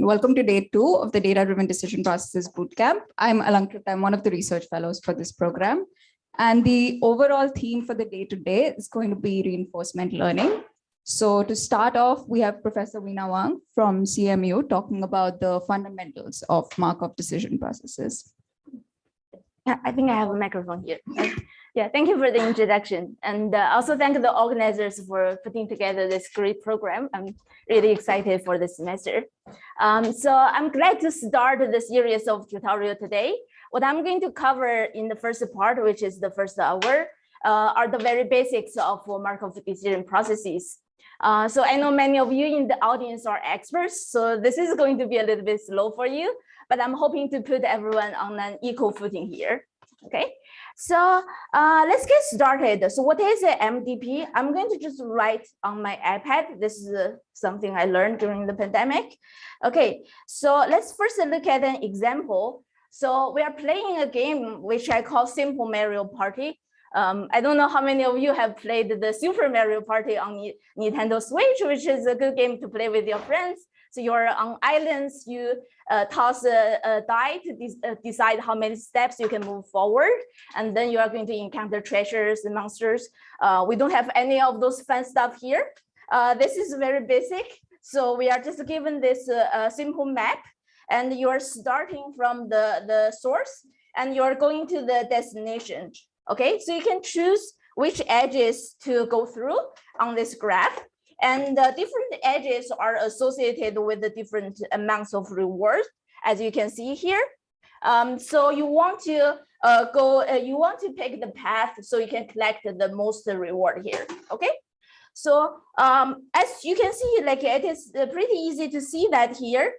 everyone. Welcome to day 2 of the Data-Driven Decision Processes Bootcamp. I'm Alankrit. I'm one of the research fellows for this program. And the overall theme for the day today is going to be reinforcement learning. So to start off, we have Professor Weina Wang from CMU talking about the fundamentals of Markov decision processes. Yeah, I think I have a microphone here. Yeah, thank you for the introduction. And also thank the organizers for putting together this great program. I'm really excited for this semester. So I'm glad to start the series of tutorial today. What I'm going to cover in the first part, which is the first hour, are the very basics of Markov decision processes. So I know many of you in the audience are experts, so this is going to be a little bit slow for you, but I'm hoping to put everyone on an equal footing here. Okay, so let's get started. So what is an MDP? I'm going to just write on my iPad. This is something I learned during the pandemic. Okay, so let's first look at an example. So we are playing a game which I call Simple Mario Party. I don't know how many of you have played the Super Mario Party on Nintendo Switch, which is a good game to play with your friends. So you're on islands, you toss a die to decide how many steps you can move forward. And then you are going to encounter treasures and monsters. We don't have any of those fun stuff here. This is very basic. So we are just given this simple map, and you are starting from the source, and you're going to the destination. Okay, so you can choose which edges to go through on this graph. And different edges are associated with the different amounts of reward, as you can see here. So you want to you want to pick the path so you can collect the most reward here. Okay. So as you can see, like it is pretty easy to see that here.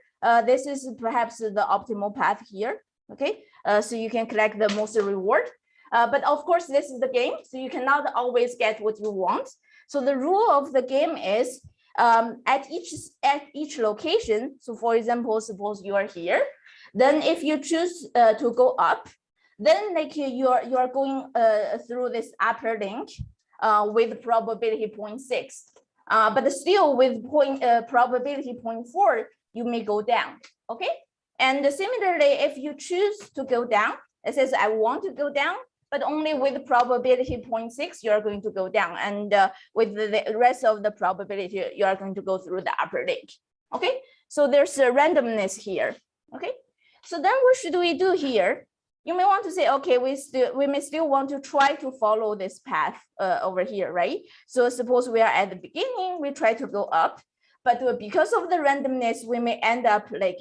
This is perhaps the optimal path here. Okay. So you can collect the most reward. But of course, this is the game, so you cannot always get what you want. So the rule of the game is at each location. So for example, suppose you are here, then if you choose to go up, then like you are going through this upper link with probability 0.6, but still with probability 0.4, you may go down. Okay, and similarly, if you choose to go down, it says I want to go down, but only with probability 0.6, you're going to go down. And with the rest of the probability, you are going to go through the upper link. Okay, so there's a randomness here. Okay, so then what should we do here? You may want to say, okay, we may still want to try to follow this path over here, right? So suppose we are at the beginning, we try to go up, but because of the randomness, we may end up like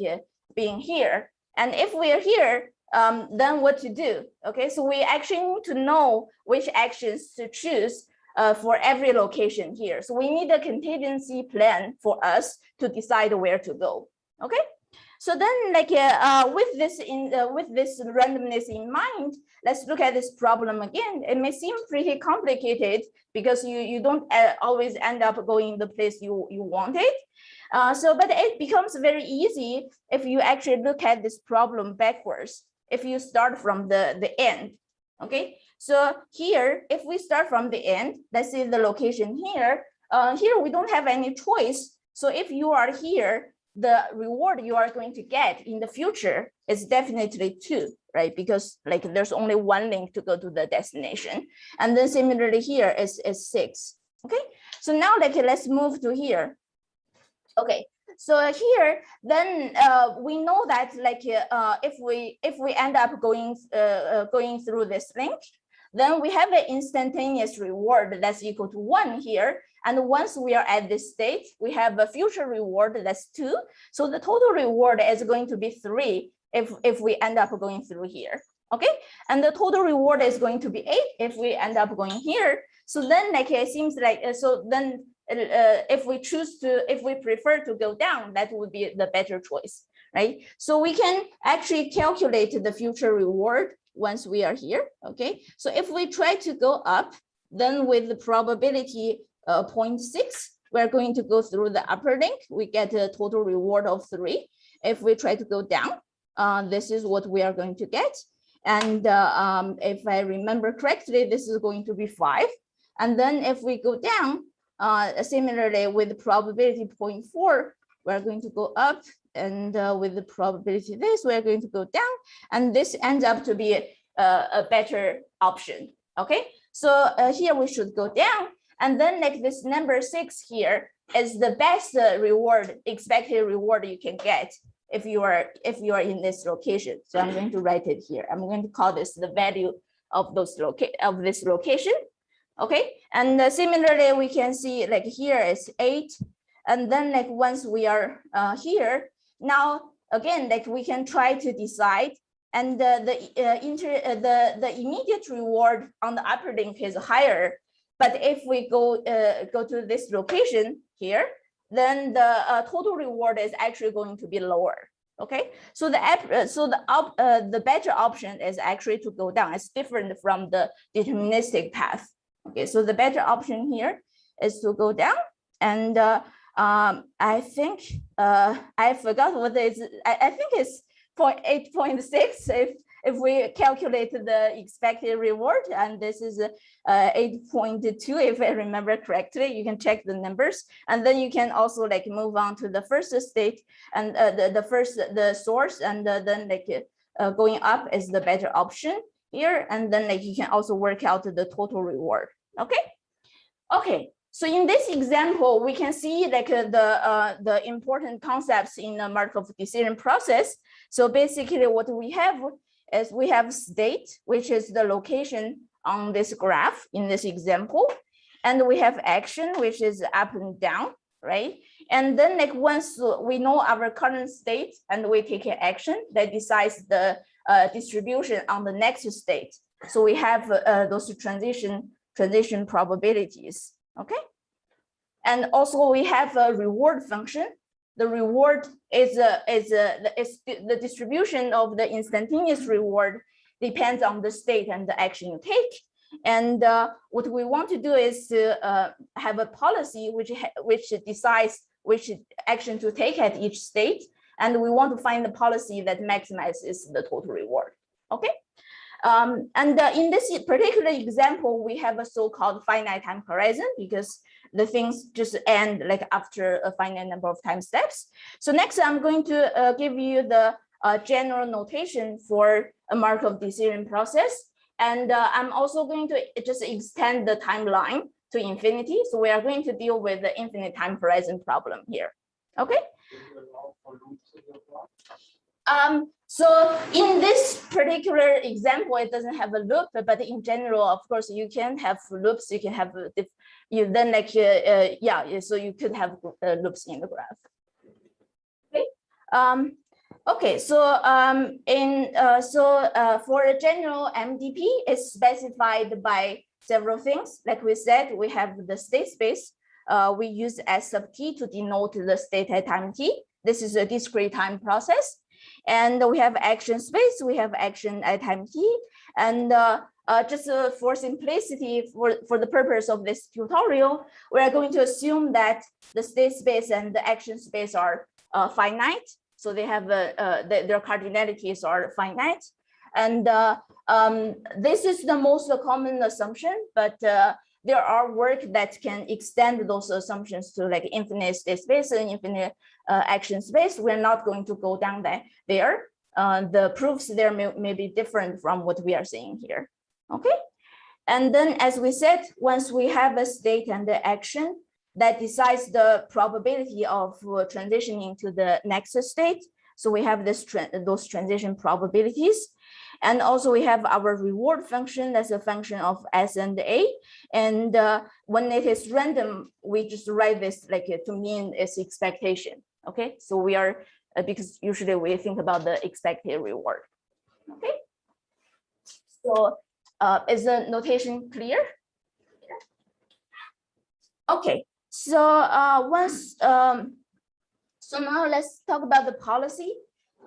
being here. And if we are here, then what to do? Okay, so we actually need to know which actions to choose for every location here. So we need a contingency plan for us to decide where to go. Okay, so then like with this randomness in mind, let's look at this problem again. It may seem pretty complicated because you don't always end up going the place you wanted. But it becomes very easy if you actually look at this problem backwards. If you start from the end, okay? So here, if we start from the end, let's say the location here, here we don't have any choice. So if you are here, the reward you are going to get in the future is definitely 2, right? Because like there's only one link to go to the destination. And then similarly here is 6, okay? So now like let's move to here. Okay. So here, then we know that like if we end up going through this link, then we have an instantaneous reward that's equal to 1 here. And once we are at this state, we have a future reward that's 2. So the total reward is going to be 3 if we end up going through here. Okay, and the total reward is going to be 8 if we end up going here. So then like it seems like so then. If we prefer to go down, that would be the better choice, right? So we can actually calculate the future reward once we are here, okay? So if we try to go up, then with the probability 0.6, we're going to go through the upper link. We get a total reward of 3. If we try to go down, this is what we are going to get. And if I remember correctly, this is going to be 5. And then if we go down, similarly with probability 0.4, we're going to go up and with the probability this, we're going to go down, and this ends up to be a better option. Okay, so here we should go down, and then like this number 6 here is the best reward, expected reward you can get if you are in this location. So I'm going to write it here. I'm going to call this the value of this location. Okay, and similarly we can see like here is 8, and then like once we are here, now again like we can try to decide, and the immediate reward on the upper link is higher, but if we go to this location here, then the total reward is actually going to be lower. Okay, so the better option is actually to go down. It's different from the deterministic path. Okay, so the better option here is to go down, and I think I forgot what it is. I think it's 8.6 if we calculate the expected reward, and this is 8.2 if I remember correctly. You can check the numbers, and then you can also like move on to the first state and the source, and then like going up is the better option here, and then like you can also work out the total reward. Okay. So in this example, we can see like the important concepts in the Markov decision process. So basically what we have is we have state, which is the location on this graph in this example. And we have action, which is up and down, right? And then like once we know our current state and we take an action that decides the distribution on the next state. So we have those transition probabilities. Okay, and also we have a reward function. The reward is the distribution of the instantaneous reward depends on the state and the action you take. And what we want to do is to have a policy which decides which action to take at each state, and we want to find the policy that maximizes the total reward. Okay. And in this particular example, we have a so-called finite time horizon because the things just end like after a finite number of time steps. So next, I'm going to give you the general notation for a Markov decision process. And I'm also going to just extend the timeline to infinity. So we are going to deal with the infinite time horizon problem here. Okay. So in this particular example, it doesn't have a loop, but in general, of course, you can have loops. You can have so you could have loops in the graph. Okay. Okay. So for a general MDP, it's specified by several things. Like we said, we have the state space. We use S sub t to denote the state at time t. This is a discrete time process. And we have action space, we have action at time t. And just for simplicity, for the purpose of this tutorial, we are going to assume that the state space and the action space are finite. So they have their cardinalities are finite. And this is the most common assumption, but there are work that can extend those assumptions to like infinite state space and infinite action space. We're not going to go down there. The proofs there may be different from what we are seeing here. Okay. And then, as we said, once we have a state and the action that decides the probability of transitioning to the next state. So we have those transition probabilities. And also we have our reward function as a function of S and A. And when it is random, we just write this like to mean its expectation. Okay, so we are, because usually we think about the expected reward. Okay, so is the notation clear? Okay, so so now let's talk about the policy.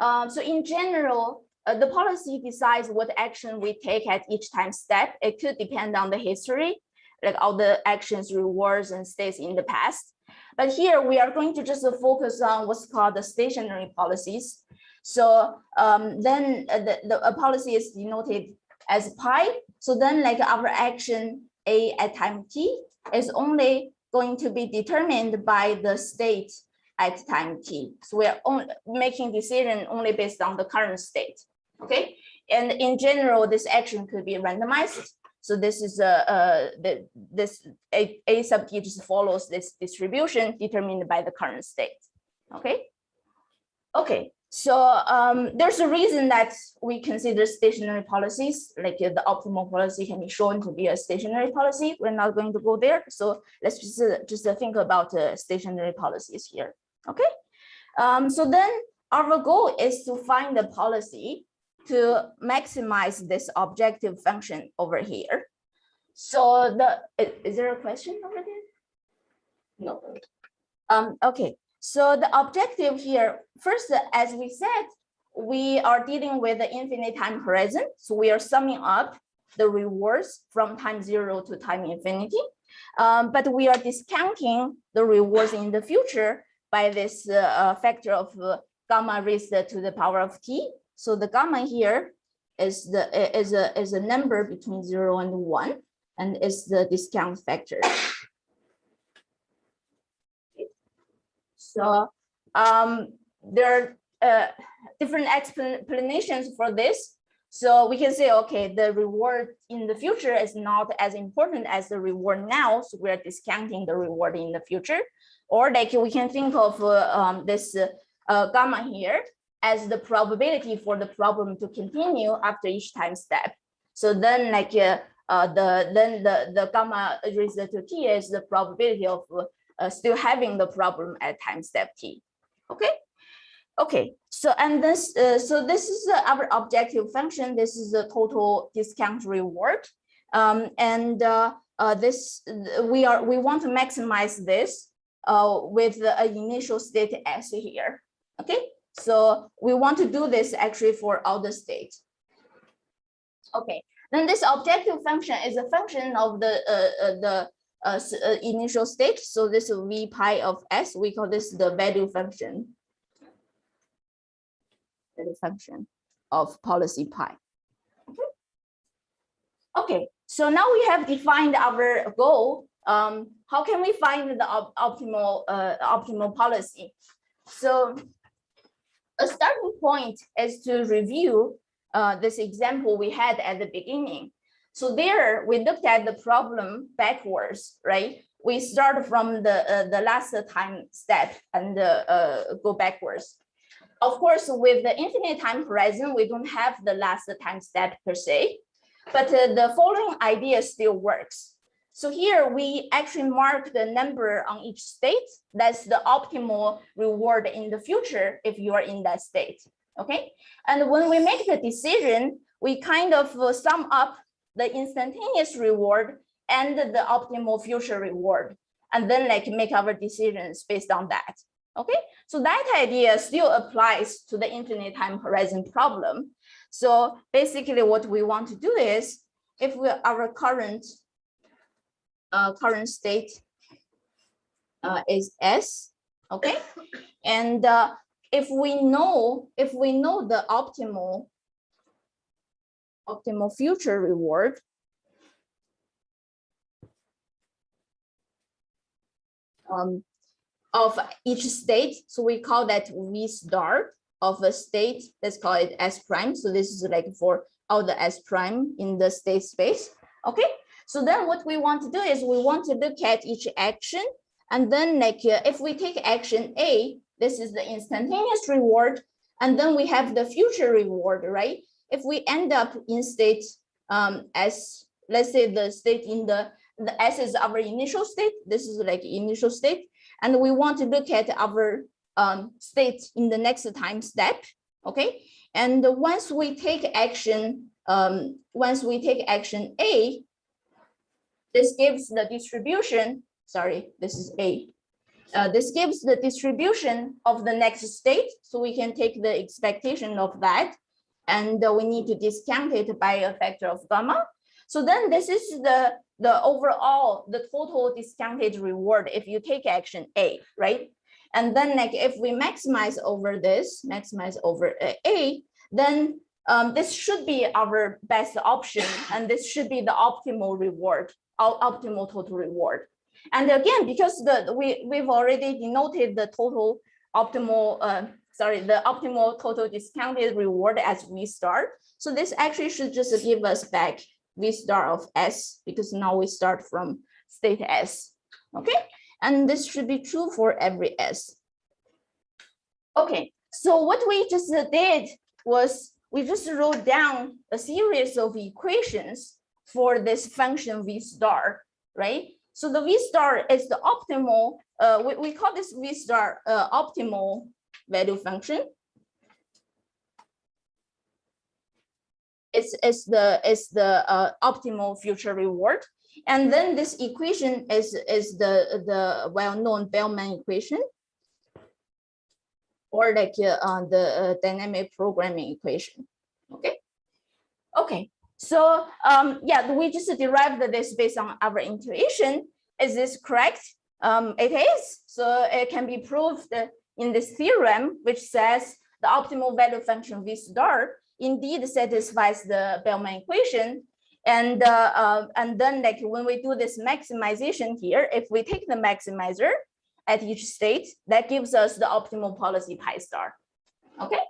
So in general, the policy decides what action we take at each time step. It could depend on the history, like all the actions, rewards, and states in the past. But here we are going to just focus on what's called the stationary policies. So then a policy is denoted as pi. So then like our action A at time t is only going to be determined by the state at time t. So we are only making decision only based on the current state. Okay, and in general, this action could be randomized. So this is a sub t just follows this distribution determined by the current state. Okay. Okay. So there's a reason that we consider stationary policies, like the optimal policy can be shown to be a stationary policy. We're not going to go there. So let's just think about stationary policies here. Okay. So then our goal is to find a policy to maximize this objective function over here. So is there a question over there? No. Okay. So the objective here, first, as we said, we are dealing with the infinite time horizon. So we are summing up the rewards from time 0 to time infinity. But we are discounting the rewards in the future by this factor of gamma raised to the power of t. So the gamma here is a number between 0 and 1, and is the discount factor. So there are different explanations for this. So we can say, okay, the reward in the future is not as important as the reward now. So we're discounting the reward in the future. Or like we can think of this gamma here as the probability for the problem to continue after each time step. So then like the gamma raised to t is the probability of still having the problem at time step t. Okay. Okay. So and this this is our objective function. This is the total discount reward, this we want to maximize this with an initial state s here. Okay. So we want to do this actually for all the states. Okay. Then this objective function is a function of the initial state. So this is v pi of s. We call this the value function. Value function of policy pi. Okay. Okay. So now we have defined our goal. How can we find the optimal policy? So a starting point is to review this example we had at the beginning. So there we looked at the problem backwards, right? We start from the last time step and go backwards. Of course, with the infinite time horizon, we don't have the last time step per se, but the following idea still works. So here we actually mark the number on each state. That's the optimal reward in the future if you are in that state, okay? And when we make the decision, we kind of sum up the instantaneous reward and the optimal future reward, and then like make our decisions based on that. Okay, so that idea still applies to the infinite time horizon problem. So basically what we want to do is, if our current state is S, okay, and if we know the optimal future reward, of each state, so we call that V star of a state. Let's call it S prime. So this is like for all the S prime in the state space. Okay. So then what we want to do is we want to look at each action, and then like if we take action A, this is the instantaneous reward, and then we have the future reward, right? If we end up in state S, let's say the state in the S is our initial state. This is like initial state. And we want to look at our state in the next time step, okay? And once we take action A, this gives the distribution. Sorry, this is A. This gives the distribution of the next state, so we can take the expectation of that, and we need to discount it by a factor of gamma. So then this is the overall, the total discounted reward if you take action A, right? And then like if we maximize over this, maximize over A, then this should be our best option, and this should be the optimal reward, optimal total reward. And again, because we've already denoted the total optimal, the optimal total discounted reward as V star. So this actually should just give us back V star of S, because now we start from state S. Okay, and this should be true for every S. Okay, so what we just did was we just wrote down a series of equations for this function V star, right? So the V star is the optimal, we call this V star optimal value function. It's the optimal future reward. And then this equation is the well-known Bellman equation, or like the dynamic programming equation. Okay. Okay. So yeah, we just derived this based on our intuition. Is this correct? It is. So it can be proved in this theorem, which says the optimal value function V star indeed satisfies the Bellman equation. And then like when we do this maximization here, if we take the maximizer at each state, that gives us the optimal policy pi star. Okay.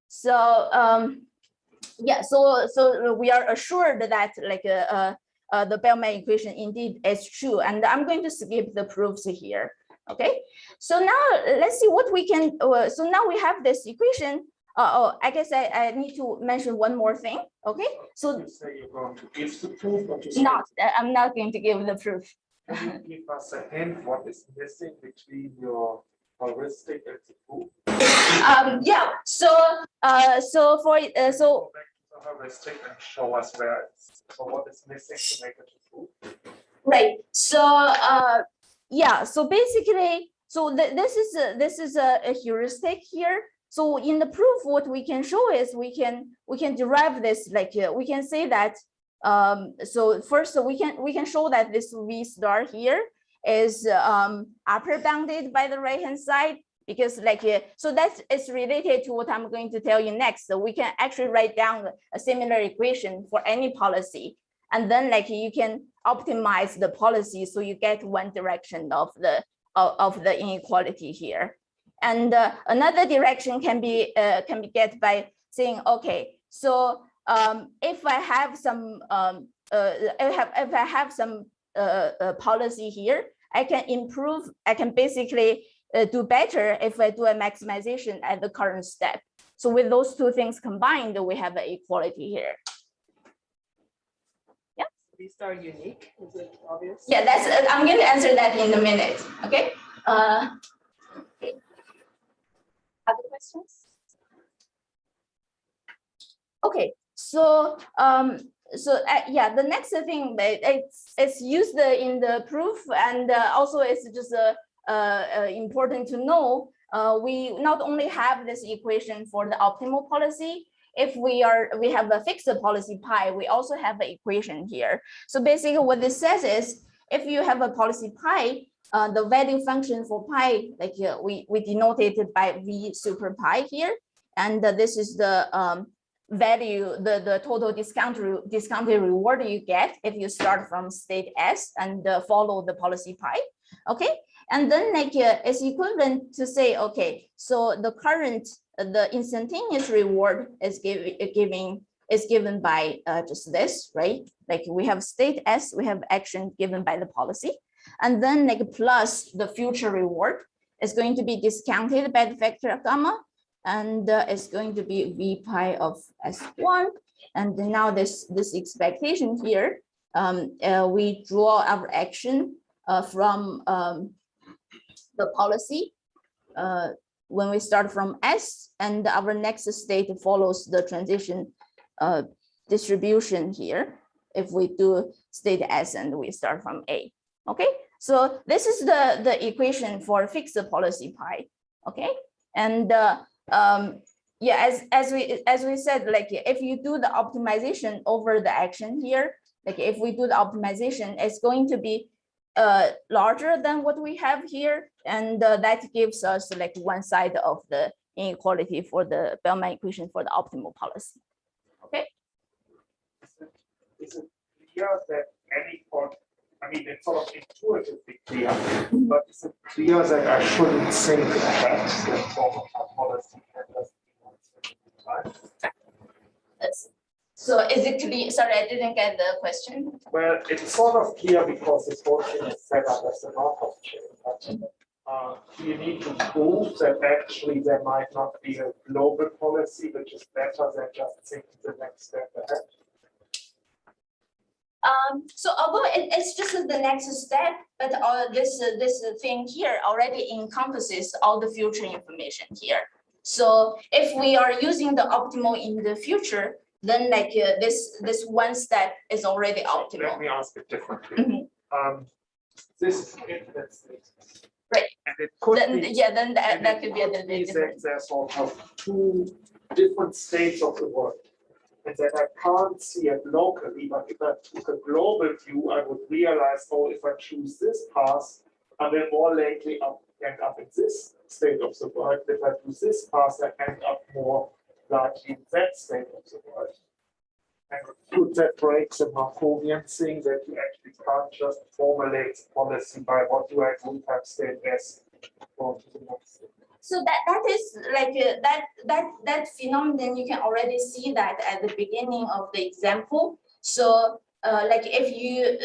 So yeah, so we are assured that like the Bellman equation indeed is true, and I'm going to skip the proofs here. Okay, so now let's see what we can. So now we have this equation. Oh, I guess I need to mention one more thing. Okay, so you say you're going to give the proof, or just not. I'm not going to give the proof. Can you give us a hint what is missing between your heuristic and the proof? Yeah. So so for so. Go back to the heuristic and show us where it's, so what is missing to make it a proof. Right. So yeah. So basically, so this is a heuristic here. So in the proof, what we can show is we can derive this, like we can say that. So first we can show that this V star here is upper bounded by the right hand side, because like so that is related to what I'm going to tell you next. So we can actually write down a similar equation for any policy, and then like you can optimize the policy so you get one direction of the inequality here. And another direction can be get by saying, okay, so if I have some if I have some policy here, I can improve. I can basically do better if I do a maximization at the current step. So with those two things combined, we have an equality here. Yeah. These are unique. Is it obvious? Yeah, that's. I'm going to answer that in a minute. Okay. Okay. Other questions? Okay, so yeah, the next thing that it's used in the proof, and also it's just important to know. We not only have this equation for the optimal policy. If we have a fixed policy pi, we also have an equation here. So basically, what this says is, if you have a policy pi, the value function for pi, like we denoted it by V super pi here, and this is the value, the total discounted reward you get if you start from state S and follow the policy pi. Okay, and then like it's equivalent to say, okay, so the current the instantaneous reward is given by just this, right? Like we have state S, we have action given by the policy. And then like plus the future reward is going to be discounted by the factor of gamma, and it's going to be V pi of S1. And then now this expectation here, we draw our action from the policy when we start from S, and our next state follows the transition distribution here. If we do state S and we start from A. Okay, so this is the equation for fixed policy pi. Okay, and yeah, as we said, like if you do the optimization over the action here, like if we do the optimization, it's going to be larger than what we have here, and that gives us like one side of the inequality for the Bellman equation for the optimal policy. Okay. Is it clear that any point I mean, it's sort of intuitively clear, but is it clear that I shouldn't think ahead that form of policy and So is it clear? Sorry, I didn't get the question. well, it's sort of clear because this whole thing is set up as a Markov chain. But, you need to prove that actually there might not be a global policy which is better than just thinking the next step ahead. So although it's just the next step, but this thing here already encompasses all the future information here. So if we are using the optimal in the future, then like this one step is already optimal. Let me ask it differently. This is infinite state. Right. And it could Then, be, yeah, then that could be a little bit that different. there's sort of two different states of the world. And that I can't see it locally, but if I took a global view, I would realize, oh, if I choose this path, I will more likely end up in this state of the world. If I do this path, I end up more likely in that state of the world. And could that break the Markovian thing that you actually can't just formulate policy by what do I do type state S or to the next state? So that is like that phenomenon, you can already see that at the beginning of the example. So like if you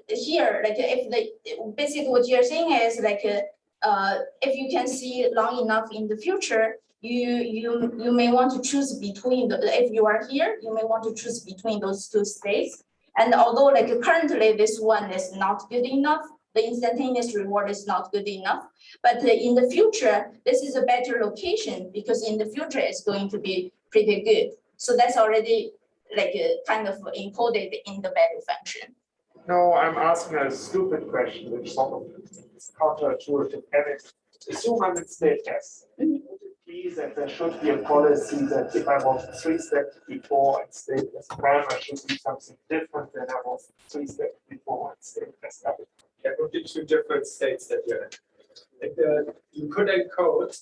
here, like if basically what you're saying is like if you can see long enough in the future, you may want to choose between if you are here, you may want to choose between those two states. And although like currently this one is not good enough, the instantaneous reward is not good enough. But in the future, this is a better location because in the future it's going to be pretty good. So that's already like kind of encoded in the value function. No, I'm asking a stupid question, which sort of is counterintuitive. And it's assume I'm in state S. Would it be that there should be a policy that if I was 3 steps before in state S prime, I should do something different than I was 3 steps before in state S double? There would be 2 different states that you're in. Like you could encode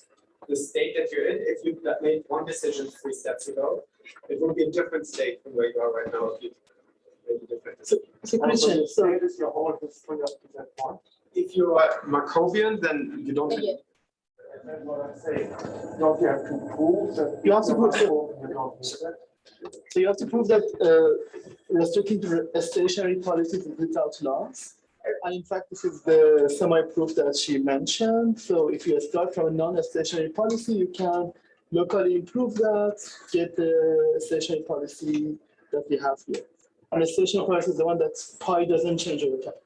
the state that you're in. If you made one decision 3 steps ago, it would be a different state from where you are right now. If you made a different decision. So Christian, so it is your whole history up to that point. If you are Markovian, then you don't. Yeah. And then what I'm saying, don't you have to prove that You have to prove you don't need that? So you have to prove that restricting to a stationary policy is without loss. And in fact, this is the semi-proof that she mentioned. So if you start from a non-stationary policy, you can locally improve that, get the stationary policy that we have here. And the stationary policy is the one that pi doesn't change over time.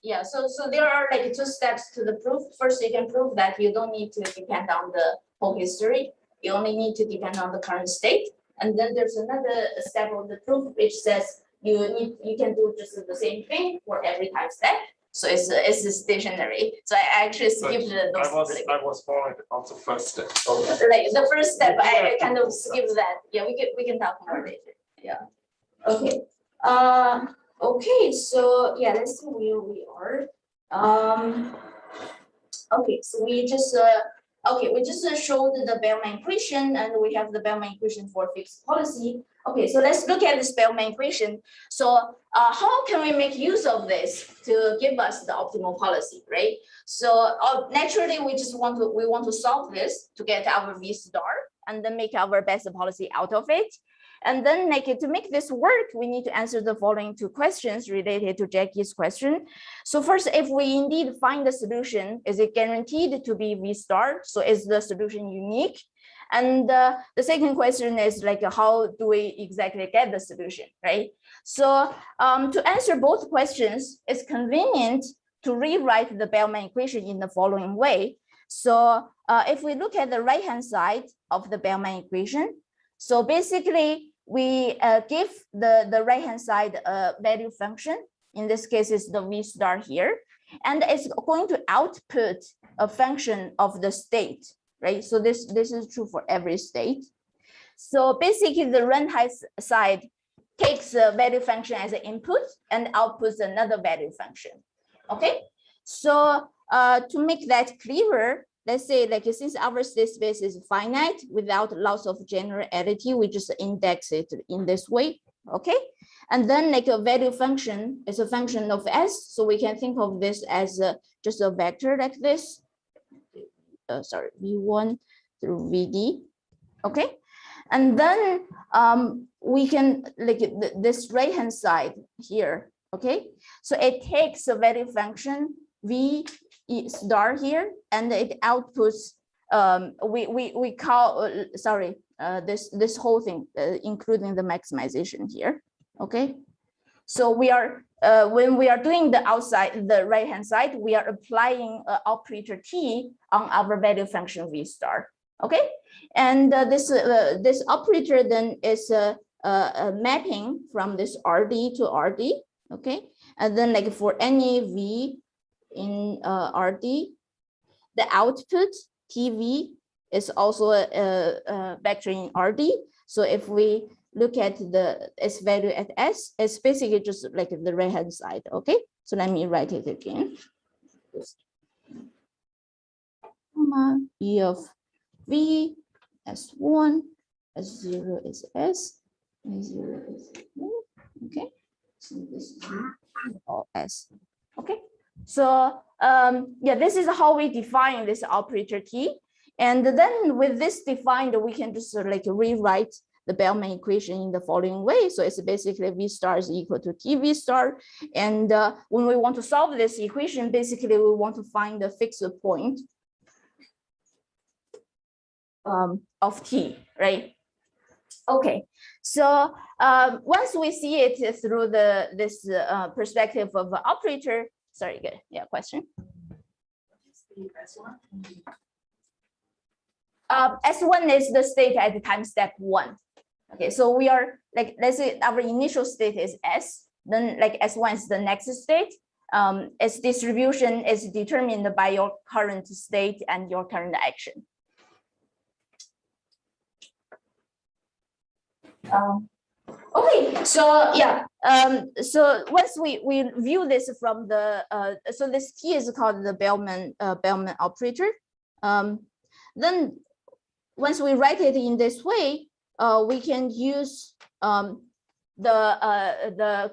Yeah, so there are like 2 steps to the proof. First, you can prove that you don't need to depend on the whole history. You only need to depend on the current state. And then there's another step of the proof which says you can do just the same thing for every time step. So it's stationary. So I actually skipped those. I was worried about the first step. Like the first step, I kind of skipped that. Yeah, we can talk more later. Yeah. Okay. Okay. So yeah, let's see where we are. Okay. So we just showed the Bellman equation, and we have the Bellman equation for fixed policy. Okay, so let's look at this Bellman equation. So how can we make use of this to give us the optimal policy, right? So naturally, we want to solve this to get our V star and then make our best policy out of it. And then to make this work, we need to answer the following 2 questions related to Jackie's question. So first, if we indeed find the solution, is it guaranteed to be V star? So is the solution unique? And the second question is like, how do we exactly get the solution, right? So to answer both questions, it's convenient to rewrite the Bellman equation in the following way. So if we look at the right-hand side of the Bellman equation, so basically we give the right-hand side a value function. In this case, it's the V star here, and it's going to output a function of the state. Right, so this is true for every state. So basically, the right-hand side takes a value function as an input and outputs another value function. Okay, so to make that clearer, let's say like since our state space is finite without loss of generality, we just index it in this way. okay? And then like a value function is a function of S. So we can think of this as just a vector like this. Sorry, V1 through VD, okay? And then we can like this right-hand side here, okay? So it takes a value function V star here, and it outputs, we call, sorry, this whole thing, including the maximization here, okay? So we are, when we are doing the outside, the right-hand side, we are applying operator T on our value function V star, okay? And this operator then is a mapping from this RD to RD, okay? And then like for any V in RD, the output TV is also a vector in RD. So if we look at the S value at S, it's basically just like the right-hand side, okay? So let me write it again. E of V, S1, S0 is S, S0 is V, okay? So this is all S, okay? So yeah, this is how we define this operator T. And then with this defined, we can just like rewrite the Bellman equation in the following way. So it's basically V star is equal to TV star. And when we want to solve this equation, basically we want to find the fixed point of T, right? Okay, so once we see it through this perspective of operator, sorry, good, yeah, question? S1 is the state at the time step 1. Okay, so we are like, let's say our initial state is S, then like S1 is the next state. Its distribution is determined by your current state and your current action. Okay, so yeah, so once we view this from the, so this T is called the Bellman operator. Then once we write it in this way, we can use the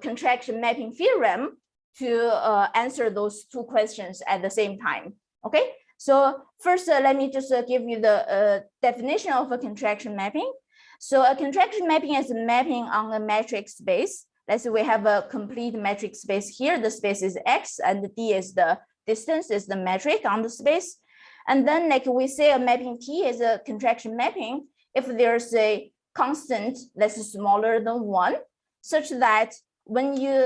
contraction mapping theorem to answer those two questions at the same time. Okay, so first let me just give you the definition of a contraction mapping. So a contraction mapping is a mapping on a metric space. Let's say we have a complete metric space here. The space is X and the D is the distance, is the metric on the space. And then like we say a mapping T is a contraction mapping if there's a constant that's smaller than 1, such that when you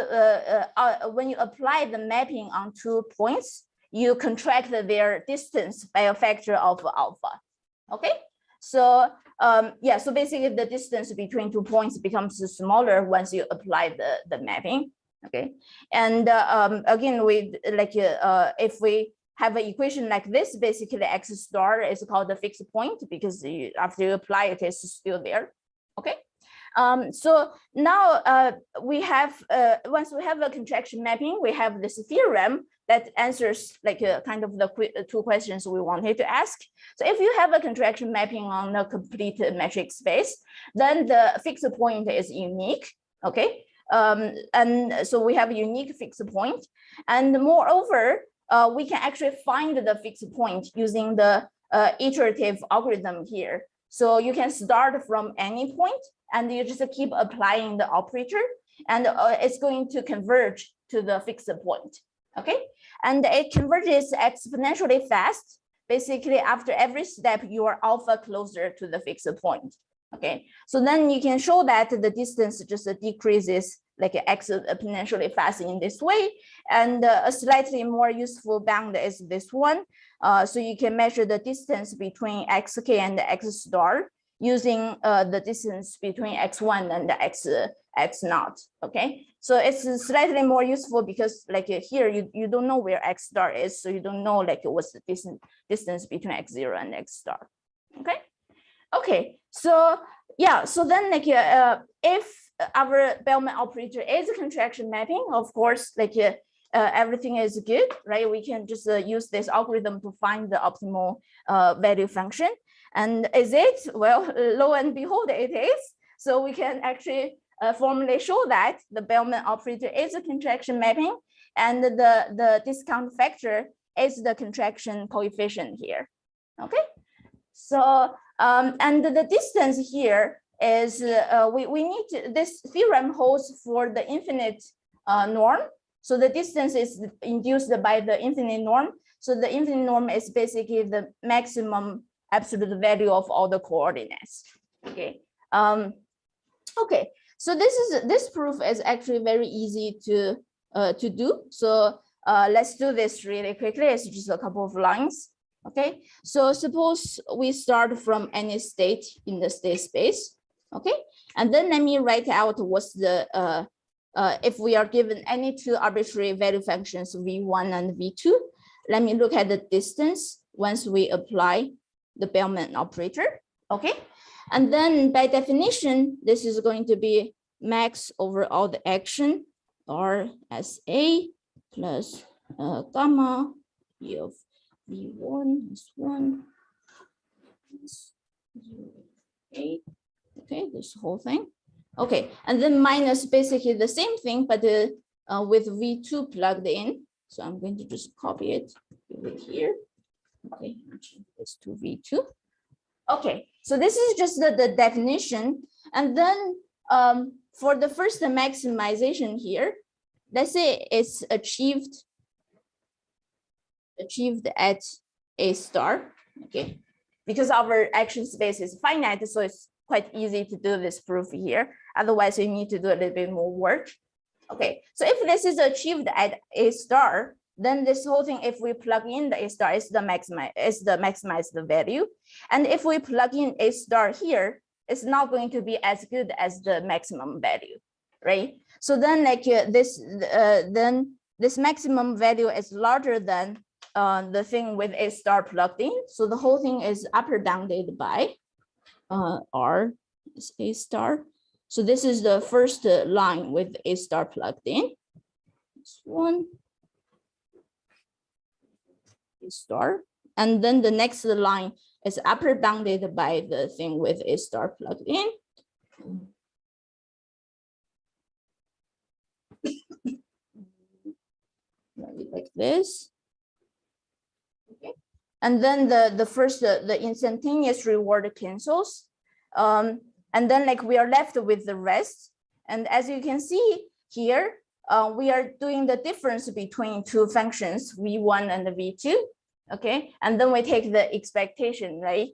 apply the mapping on 2 points, you contract their distance by a factor of alpha. Okay, so yeah, so basically the distance between 2 points becomes smaller once you apply the mapping. Okay, and again, we like if we have an equation like this, basically X star is called the fixed point because after you apply it, it's still there. Okay, so now we have once we have a contraction mapping, we have this theorem that answers like kind of the two questions we wanted to ask. So if you have a contraction mapping on a complete metric space, then the fixed point is unique. Okay, and so we have a unique fixed point, and moreover, we can actually find the fixed point using the iterative algorithm here. So you can start from any point and you just keep applying the operator, and it's going to converge to the fixed point. Okay, and it converges exponentially fast. Basically, after every step, you are alpha closer to the fixed point. Okay, so then you can show that the distance just decreases like exponentially fast in this way. And a slightly more useful bound is this one. So you can measure the distance between xk and x star using the distance between x1 and x naught. Okay, so it's slightly more useful because like here you don't know where x star is, so you don't know like what's the distance between x0 and x star. Okay, okay, so yeah, so then like if our Bellman operator is a contraction mapping, of course, like everything is good, right? We can just use this algorithm to find the optimal value function. And is it? Well, lo and behold, it is. So we can actually formulae show that the Bellman operator is a contraction mapping, and the discount factor is the contraction coefficient here. Okay, so and the distance here is we need to, this theorem holds for the infinite norm. So the distance is induced by the infinite norm. So the infinite norm is basically the maximum absolute value of all the coordinates. Okay. Okay. So this proof is actually very easy to do. So let's do this really quickly. It's just a couple of lines. Okay. So suppose we start from any state in the state space. Okay. And then let me write out what's the if we are given any two arbitrary value functions v1 and v2, let me look at the distance once we apply the Bellman operator. Okay. And then by definition, this is going to be max over all the action or SA plus gamma E of v1 is 1 is 0.8. Okay, this whole thing. Okay, and then minus basically the same thing, but with v2 plugged in. So I'm going to just copy it, give it here. Okay, it's 2v2. Okay, so this is just the definition. And then for the first maximization here, let's say it's achieved at A star, okay? Because our action space is finite, so it's quite easy to do this proof here. Otherwise, you need to do a little bit more work. Okay, so if this is achieved at A star, then this whole thing, if we plug in the A star, is the maximized value. And if we plug in A star here, it's not going to be as good as the maximum value, right? So then like then this maximum value is larger than the thing with A star plugged in. So the whole thing is upper bounded by R is A star. So this is the first line with A star plugged in. This one. A star. And then the next line is upper bounded by the thing with A star plugged in. Like this. Okay. And then the first, the instantaneous reward cancels. And then like we are left with the rest. And as you can see here, we are doing the difference between two functions, v1 and the v2, okay? And then we take the expectation, right?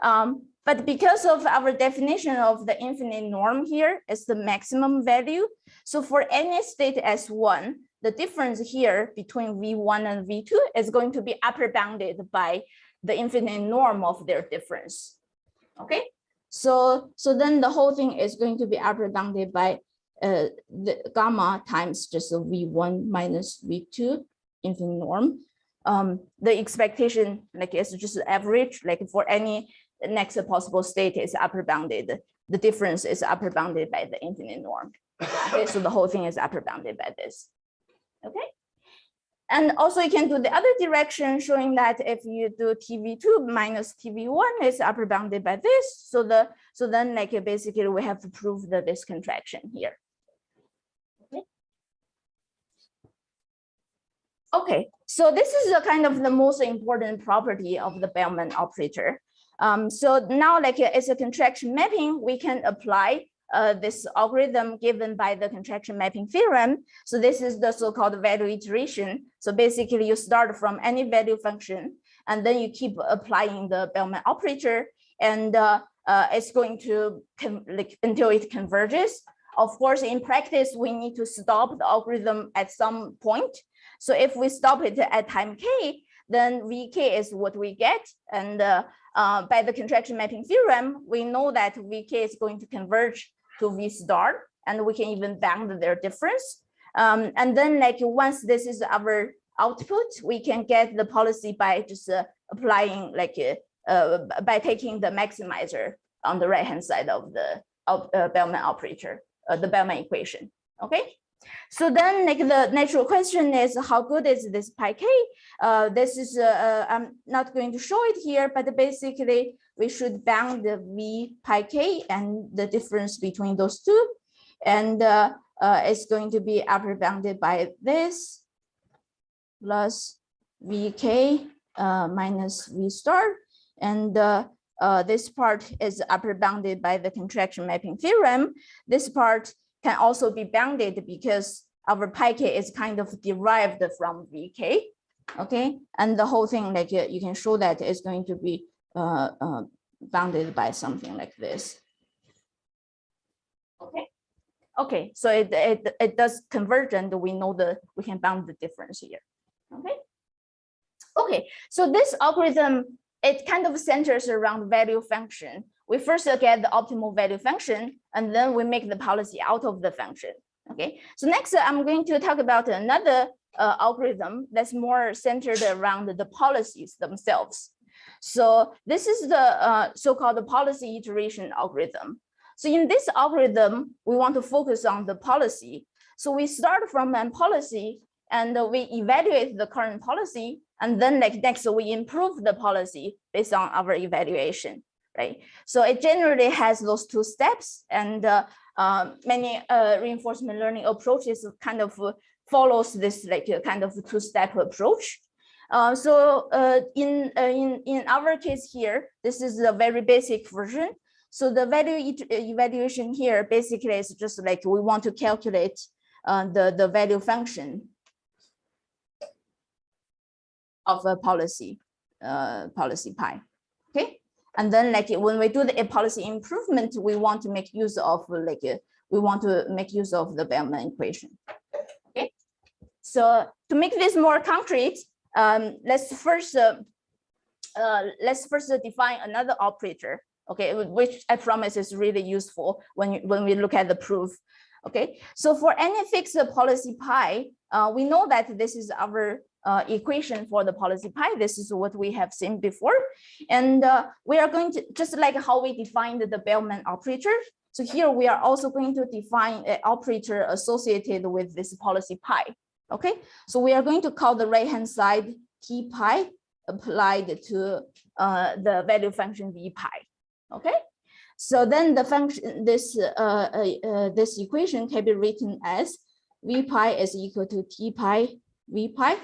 But because of our definition of the infinite norm here is the maximum value. So for any state S1, the difference here between v1 and v2 is going to be upper bounded by the infinite norm of their difference, okay? So then the whole thing is going to be upper bounded by the gamma times just a v1 minus v2 infinite norm. The expectation like is just average, like for any next possible state is upper bounded. The difference is upper bounded by the infinite norm. Okay, so the whole thing is upper bounded by this. Okay. And also you can do the other direction showing that if you do TV2 minus TV1 is upper bounded by this. So then like basically we have to prove this contraction here. Okay. Okay, so this is a kind of the most important property of the Bellman operator. So now like it's a contraction mapping, we can apply this algorithm given by the contraction mapping theorem. So this is the so-called value iteration. So basically you start from any value function and then you keep applying the Bellman operator and it's going to until it converges. Of course, in practice, we need to stop the algorithm at some point. So if we stop it at time k, then Vk is what we get. And by the contraction mapping theorem, we know that Vk is going to converge to V star, and we can even bound their difference. And then like once this is our output, we can get the policy by just applying like by taking the maximizer on the right-hand side of the Bellman operator, the Bellman equation, okay? So then like the natural question is how good is this pi k? This is, I'm not going to show it here, but basically we should bound the V pi k and the difference between those two. And it's going to be upper bounded by this plus VK minus V star. And this part is upper bounded by the contraction mapping theorem. This part can also be bounded because our pi k is kind of derived from VK. Okay, and the whole thing, like you can show that is going to be bounded by something like this. Okay. Okay, so it does converge, and we know we can bound the difference here. Okay. Okay, so this algorithm, it kind of centers around value function. We first get the optimal value function, and then we make the policy out of the function. Okay, so next I'm going to talk about another algorithm that's more centered around the policies themselves. So this is the so-called policy iteration algorithm. So in this algorithm, we want to focus on the policy. So we start from a policy and we evaluate the current policy, and then like next we improve the policy based on our evaluation, right? So it generally has those two steps, and many reinforcement learning approaches kind of follows this like kind of two-step approach. So in our case here, this is a very basic version. So the value evaluation here basically is just like we want to calculate the value function of a policy pi. Okay, and then like when we do the policy improvement, we want to make use of the Bellman equation. Okay, so to make this more concrete, let's first define another operator. Okay, which I promise is really useful when we look at the proof. Okay, so for any fixed policy pi, we know that this is our equation for the policy pi. This is what we have seen before, and we are going to, just like how we defined the Bellman operator. So here we are also going to define an operator associated with this policy pi. Okay, so we are going to call the right hand side t pi applied to the value function v pi. Okay, so then the function, this equation can be written as v pi is equal to t pi v pi.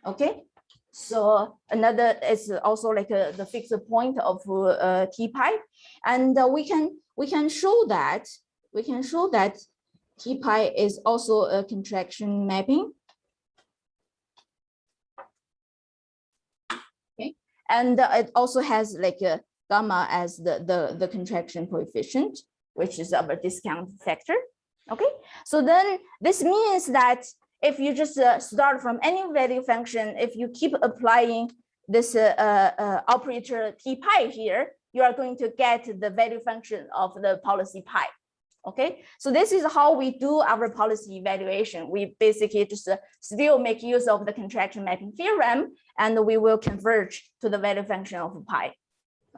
Okay, so another is also like the fixed point of t pi, and we can show that t pi is also a contraction mapping. Okay, and it also has like a gamma as the contraction coefficient, which is our discount factor. Okay, so then this means that if you just start from any value function, if you keep applying this operator t pi here, you are going to get the value function of the policy pi. Okay, so this is how we do our policy evaluation. We basically just still make use of the contraction mapping theorem, and we will converge to the value function of pi.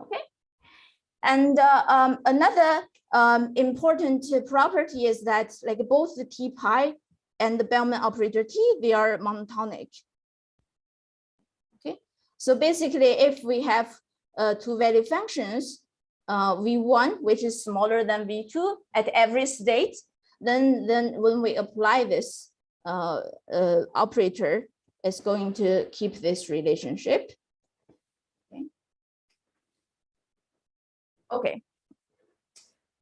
Okay, and another important property is that like both the t pi and the Bellman operator t, they are monotonic. Okay, so basically if we have two value functions, v1, which is smaller than v2 at every state, then when we apply this operator, it's going to keep this relationship. Okay.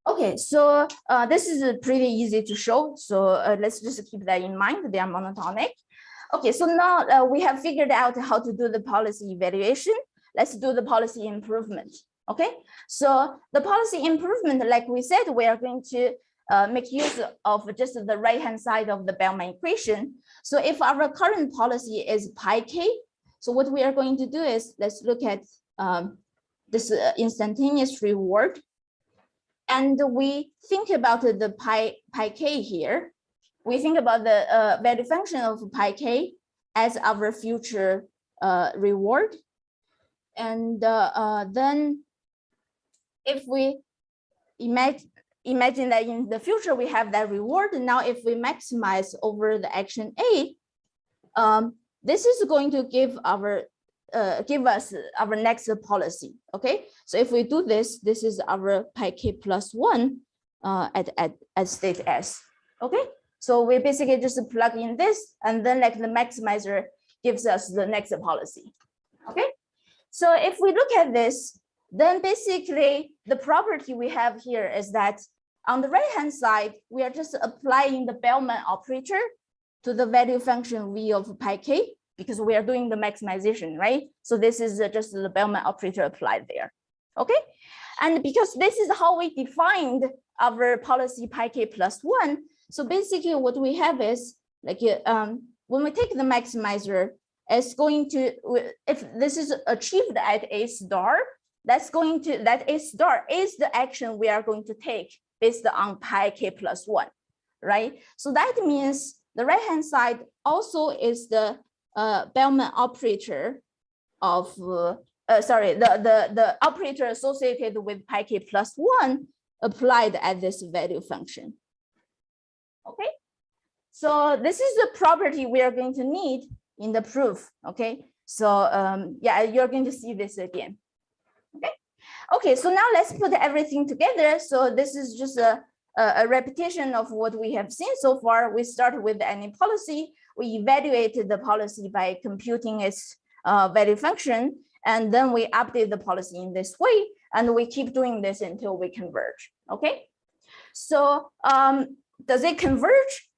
Okay, so this is pretty easy to show. So let's just keep that in mind. They are monotonic. Okay, so now we have figured out how to do the policy evaluation. Let's do the policy improvement. Okay, so the policy improvement, like we said, we are going to make use of just the right-hand side of the Bellman equation. So if our current policy is pi k, so what we are going to do is let's look at this instantaneous reward. And we think about the pi k here. We think about the value function of pi k as our future reward. And then if we imagine that in the future we have that reward, now if we maximize over the action A, this is going to give us our next policy. Okay, so if we do this, this is our pi k plus 1, at state S. Okay, so we basically just plug in this, and then like the maximizer gives us the next policy. Okay, so if we look at this, then basically the property we have here is that on the right hand side, we are just applying the Bellman operator to the value function v of pi k, because we are doing the maximization, right? So this is just the Bellman operator applied there. Okay, and because this is how we defined our policy pi k plus 1, so basically what we have is like when we take the maximizer, it's going to, if this is achieved at A star, that A star is the action we are going to take based on pi k plus 1, right? So that means the right hand side also is the Bellman operator of the operator associated with pi k plus 1 applied at this value function. Okay, so this is the property we are going to need in the proof. Okay, so yeah, you're going to see this again. Okay, so now let's put everything together. So this is just a repetition of what we have seen so far. We start with any policy. We evaluated the policy by computing its value function, and then we update the policy in this way, and we keep doing this until we converge. Okay, so does it converge?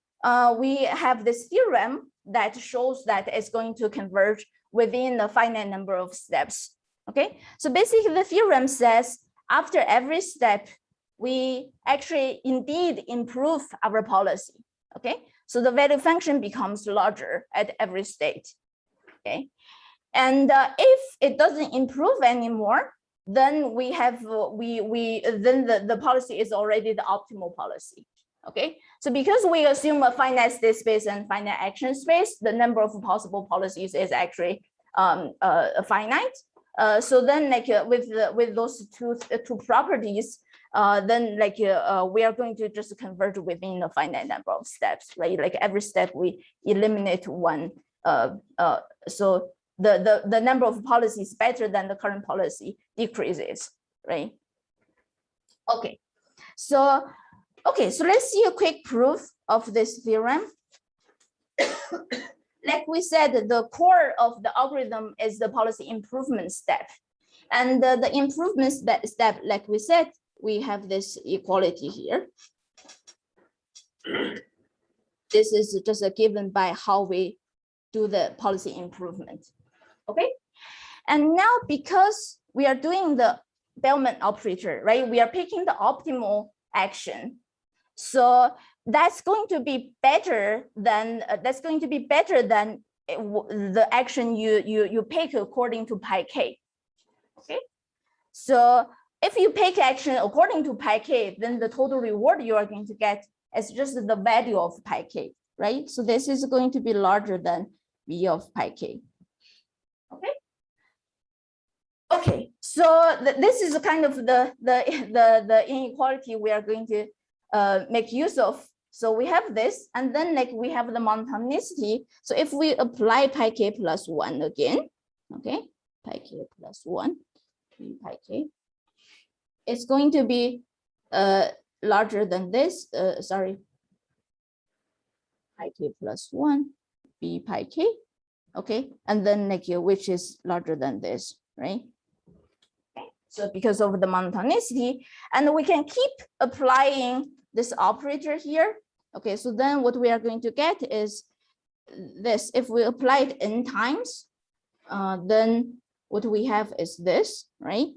We have this theorem that shows that it's going to converge within a finite number of steps. Okay, so basically the theorem says after every step, we actually indeed improve our policy. Okay, so the value function becomes larger at every state. Okay, and if it doesn't improve anymore, then we have then the policy is already the optimal policy. Okay, so because we assume a finite state space and finite action space, the number of possible policies is actually finite. So then like with those two properties, then like we are going to just converge within a finite number of steps, right? Like every step we eliminate one. So the number of policies better than the current policy decreases, right? Okay, so let's see a quick proof of this theorem. Like we said, the core of the algorithm is the policy improvement step. And the improvement step, like we said, we have this equality here. This is just given by how we do the policy improvement. Okay. And now because we are doing the Bellman operator, right? We are picking the optimal action. So that's going to be better than the action you pick according to pi k. Okay, so if you pick action according to pi k, then the total reward you are going to get is just the value of pi k, right? So this is going to be larger than v of pi k. Okay. Okay, so this is kind of the inequality we are going to make use of. So we have this, and then like we have the monotonicity. So if we apply pi k plus 1 again, okay, pi k plus 1, pi k, it's going to be larger than this. Sorry, pi k plus 1, b pi k, okay, and then like which is larger than this, right? So because of the monotonicity, and we can keep applying this operator here. Okay, so then what we are going to get is this. If we apply it n times, then what we have is this, right?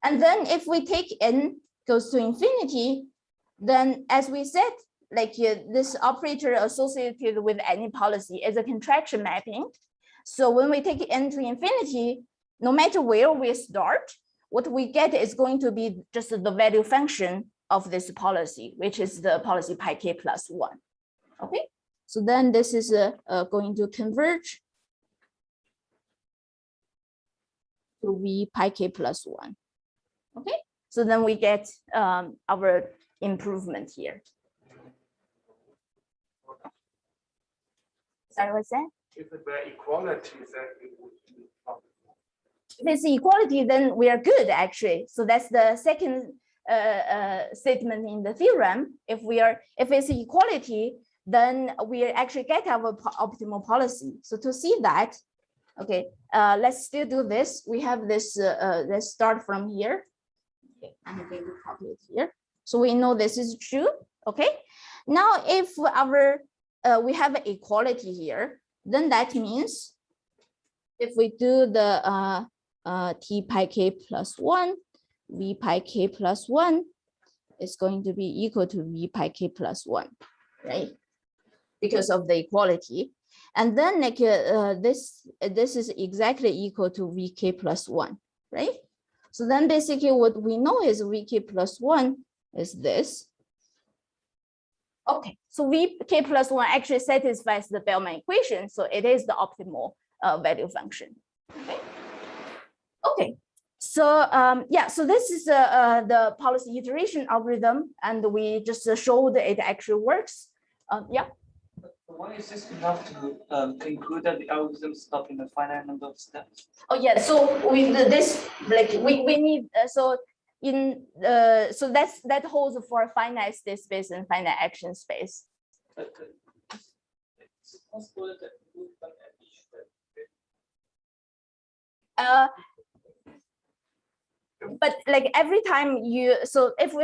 And then if we take n goes to infinity, then as we said, like this operator associated with any policy is a contraction mapping. So when we take n to infinity, no matter where we start, what we get is going to be just the value function of this policy, which is the policy pi k plus 1. Okay, so then this is going to converge to v pi k plus 1. Okay, so then we get our improvement here. Sorry, what's that? If it were equality, then it would be if it's equality, then we are good actually. So that's the second statement in the theorem, if it's equality, then we actually get our optimal policy. So to see that, okay, let's still do this. We have this, let's start from here. Okay, I'm going to copy it here. So we know this is true, okay? Now, if we have an equality here, then that means if we do the t pi k plus 1, v pi k plus 1 is going to be equal to v pi k plus 1, right? Because of the equality. And then like this is exactly equal to vk plus 1, right? So then basically what we know is vk plus 1 is this. Okay, so vk plus 1 actually satisfies the Bellman equation. So it is the optimal value function. Okay, so yeah, so this is the policy iteration algorithm, and we just showed it actually works. Yeah. Why is this enough to conclude that the algorithm stop in a finite number of steps? Oh yeah, so with this, like we need so that holds for a finite state space and finite action space. It's possible that we can at each step. But like every time so if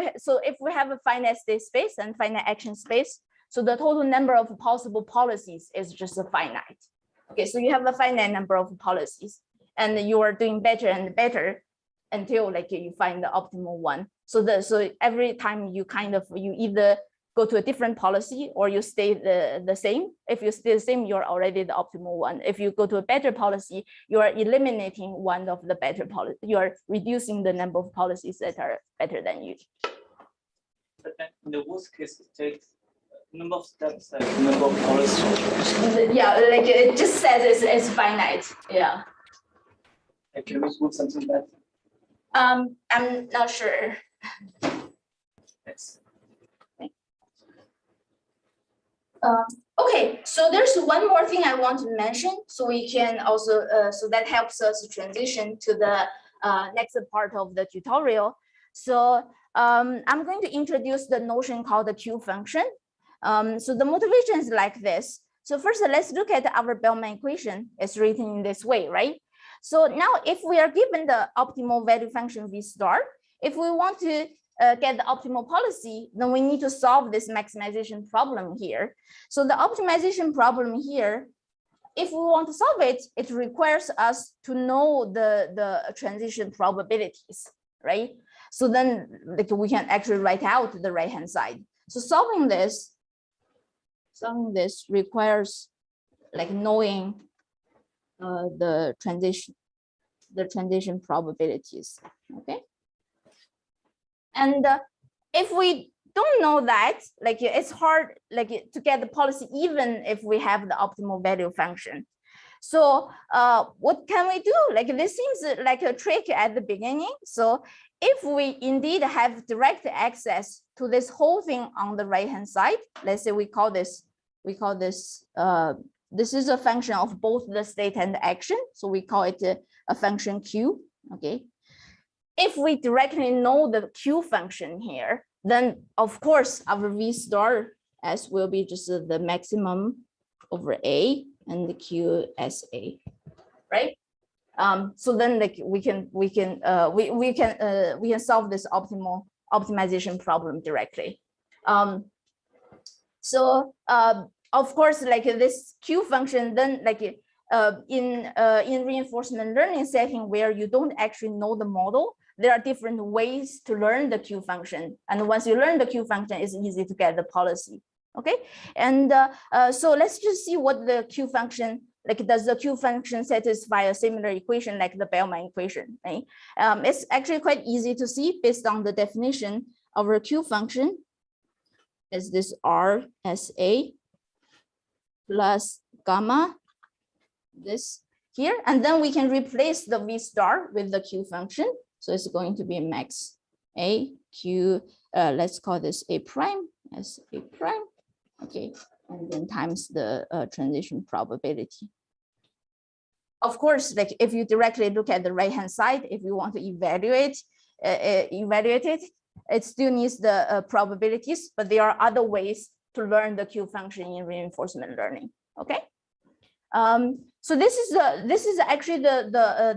we have a finite state space and finite action space, so the total number of possible policies is just a finite. Okay, so you have a finite number of policies, and you are doing better and better until like you find the optimal one. So every time you either go to a different policy or you stay the same. If you stay the same, you're already the optimal one. If you go to a better policy, you are eliminating one of the better policy. You are reducing the number of policies that are better than you. But then in the worst case, it takes number of steps and number of policies. Yeah, like it just says it's finite. Yeah. Can we put something better? I'm not sure. Yes. Okay, so there's one more thing I want to mention. So we can also, so that helps us transition to the next part of the tutorial. So I'm going to introduce the notion called the Q function. So the motivation is like this. So first, let's look at our Bellman equation. It's written in this way, right? So now if we are given the optimal value function V star, if we want to get the optimal policy, then we need to solve this maximization problem here. So the optimization problem here, if we want to solve it, it requires us to know the transition probabilities, right? So then like, we can actually write out the right-hand side. So solving this requires like knowing the transition probabilities, okay? And if we don't know that, like it's hard like to get the policy even if we have the optimal value function. So what can we do? Like this seems like a trick at the beginning. So if we indeed have direct access to this whole thing on the right-hand side, let's say we call this, this is a function of both the state and the action. So we call it a function Q, okay? If we directly know the Q function here, then of course our V star S will be just the maximum over A and the Q S A, right? So then like we can solve this optimization problem directly. Of course, like this Q function, then like in reinforcement learning setting where you don't actually know the model, there are different ways to learn the Q function. And once you learn the Q function, it's easy to get the policy. Okay. And so let's just see what the Q function, like does the Q function satisfy a similar equation like the Bellman equation, right? It's actually quite easy to see based on the definition of our Q function is this R S A plus gamma, this here. And then we can replace the V star with the Q function. So it's going to be max A Q, let's call this A prime as A prime, okay, and then times the transition probability. Of course, like if you directly look at the right-hand side, if you want to evaluate it, it still needs the probabilities, but there are other ways to learn the Q function in reinforcement learning. Okay. So this is actually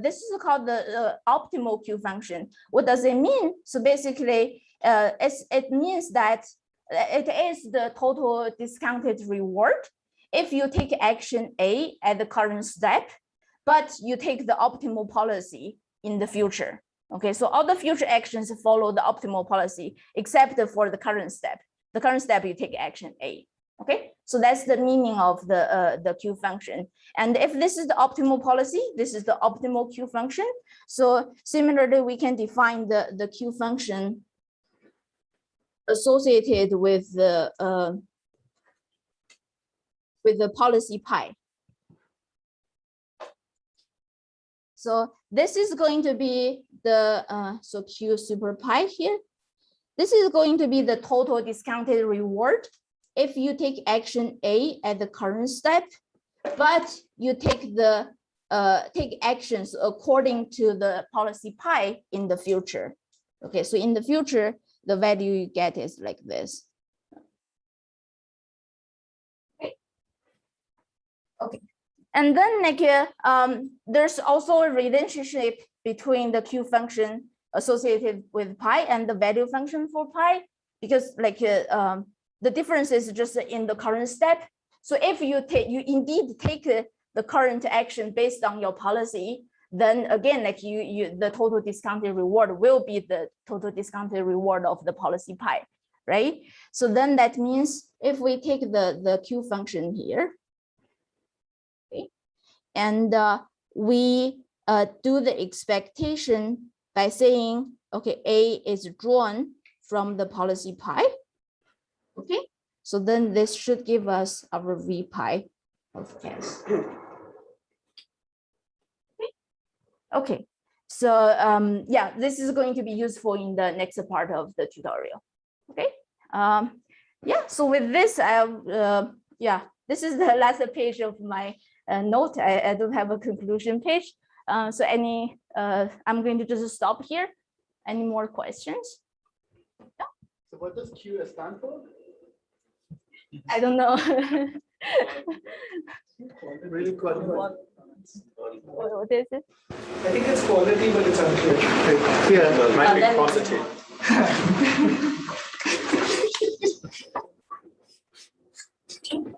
this is called the optimal Q function. What does it mean? So basically, it means that it is the total discounted reward if you take action A at the current step, but you take the optimal policy in the future. Okay, so all the future actions follow the optimal policy except for the current step. The current step you take action A. Okay, so that's the meaning of the Q function. And if this is the optimal policy, this is the optimal Q function. So similarly, we can define the Q function associated with the policy pi. So this is going to be the so Q super pi here. This is going to be the total discounted reward if you take action A at the current step, but you take the take actions according to the policy pi in the future. Okay, so in the future, the value you get is like this. Okay, and then like there's also a relationship between the Q function associated with pi and the value function for pi, because like the difference is just in the current step. So if you indeed take the current action based on your policy, then again, like the total discounted reward will be the total discounted reward of the policy pi, right? So then that means if we take the Q function here, okay, and we do the expectation by saying, okay, A is drawn from the policy pi. Okay, so then this should give us our V pi of S. Okay, so yeah, this is going to be useful in the next part of the tutorial. Okay, yeah, so with this, yeah, this is the last page of my note. I don't have a conclusion page. So I'm going to just stop here. Any more questions? Yeah. So what does Q stand for? I don't know. Really quality. What is it? I think it's quality, but it's unclear. Yeah. It might be then- quantity.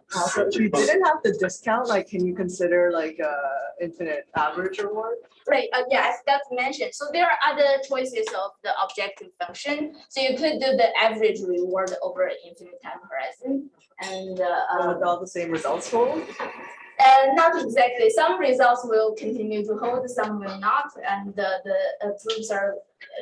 So if you didn't have the discount, like, can you consider like infinite average reward? Right, yeah, I forgot to mention. So there are other choices of the objective function. So you could do the average reward over an infinite time horizon. And With all the same results hold? not exactly. Some results will continue to hold, some will not. And the proofs are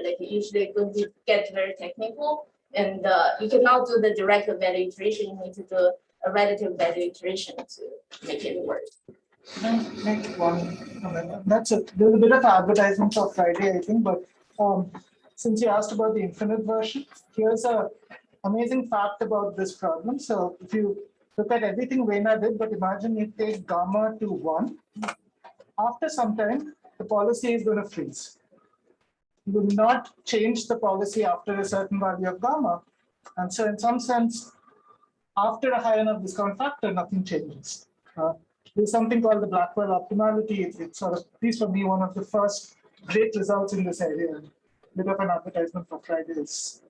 like usually going to get very technical. And you cannot do the direct value iteration. You need to do a relative value iteration to make it work. Make one comment. There's a bit of advertisement for Friday, I think, but since you asked about the infinite version, here's a amazing fact about this problem. So if you look at everything Weina did, but imagine you take gamma to 1. After some time, the policy is going to freeze. You will not change the policy after a certain value of gamma. And so in some sense, after a high enough discount factor, nothing changes. There's something called the Blackwell optimality. It's sort of, at least for me, one of the first great results in this area. Bit of an advertisement for Fridays.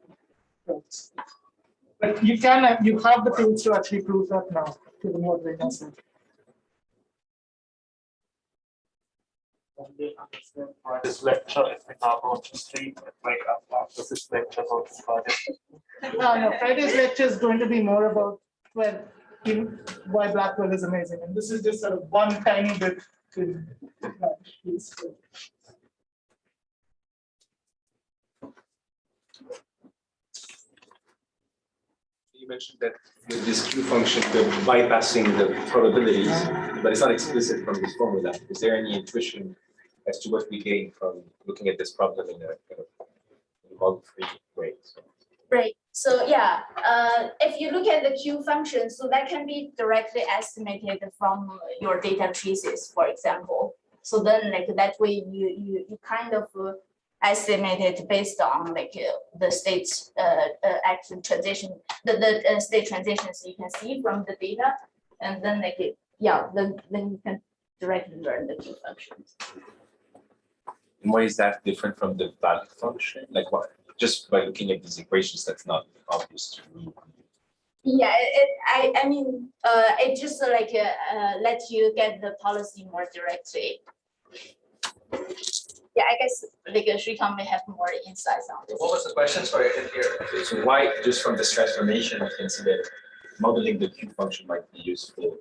But you have the tools to actually prove that now, given what Weina said. For this lecture, if we now go to sleep, wake up after this lecture, go to Friday. No, Friday's lecture is going to be more about why Blackwell is amazing. And this is just sort of one tiny bit to You mentioned that with this Q function, we're bypassing the probabilities, but it's not explicit from this formula. Is there any intuition as to what we gain from looking at this problem in a kind of model-free way? Right. So yeah, if you look at the Q function, so that can be directly estimated from your data traces, for example. So then, like that way, you kind of estimated based on like the state's action transition, the state transitions you can see from the data, and then like then you can directly learn the Q functions. And why is that different from the value function? Like what? Just by looking at these equations, that's not obvious to me. Yeah, I mean, it just like lets you get the policy more directly. Yeah, I guess like Shrikant may have more insights on this. What was the question? Sorry, I didn't hear. Okay, so why, just from this transformation, we can see that modeling the Q function might be useful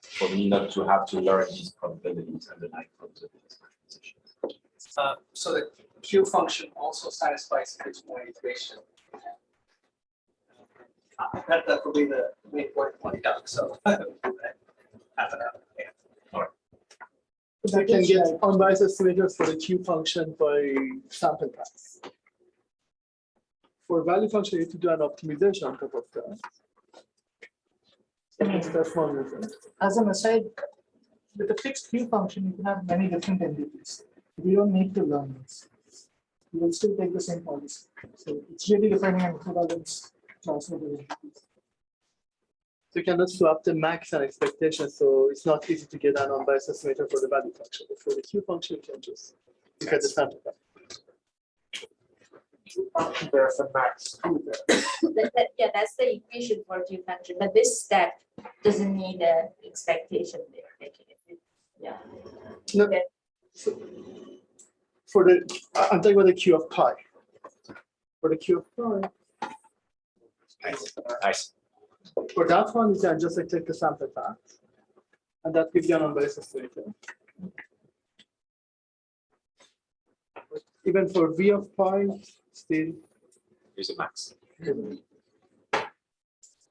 for me not to have to learn these probabilities underlying probabilities. So the Q function also satisfies its own equation. That will be the main point pointed out. So half an hour. Yeah. So we can get unbiased estimators for the Q function by sample pass. For value function, you need to do an optimization on top of that. That's one reason. As an aside, with a fixed Q function, you can have many different MDPs. You don't need to learn this. You will still take the same policy. So it's really depending on equivalence class of the MDPs. So you cannot swap the max and expectation, so it's not easy to get an unbiased estimator for the value function. But for the Q function, you can just look at the sample pass. There's a max too there. Yeah, that's the equation for Q function, but this step doesn't need an expectation there. Yeah. No. Okay. For the, I'm talking about the Q of pi. For the Q of pi, Nice. for that one, you can just like take the sample path, and that gives you an unbiased estimator. Even for V of pi, still Here's a max.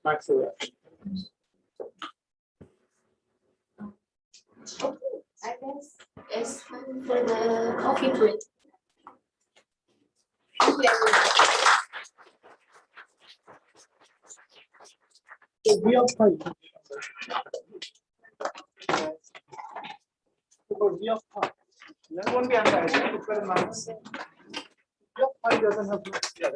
max reaction. Okay, I guess it's time for the coffee break. Thank you, everyone. So V of pi. For V of pi, That won't be unbiased. It's very nice. V of pi doesn't have max. Yeah,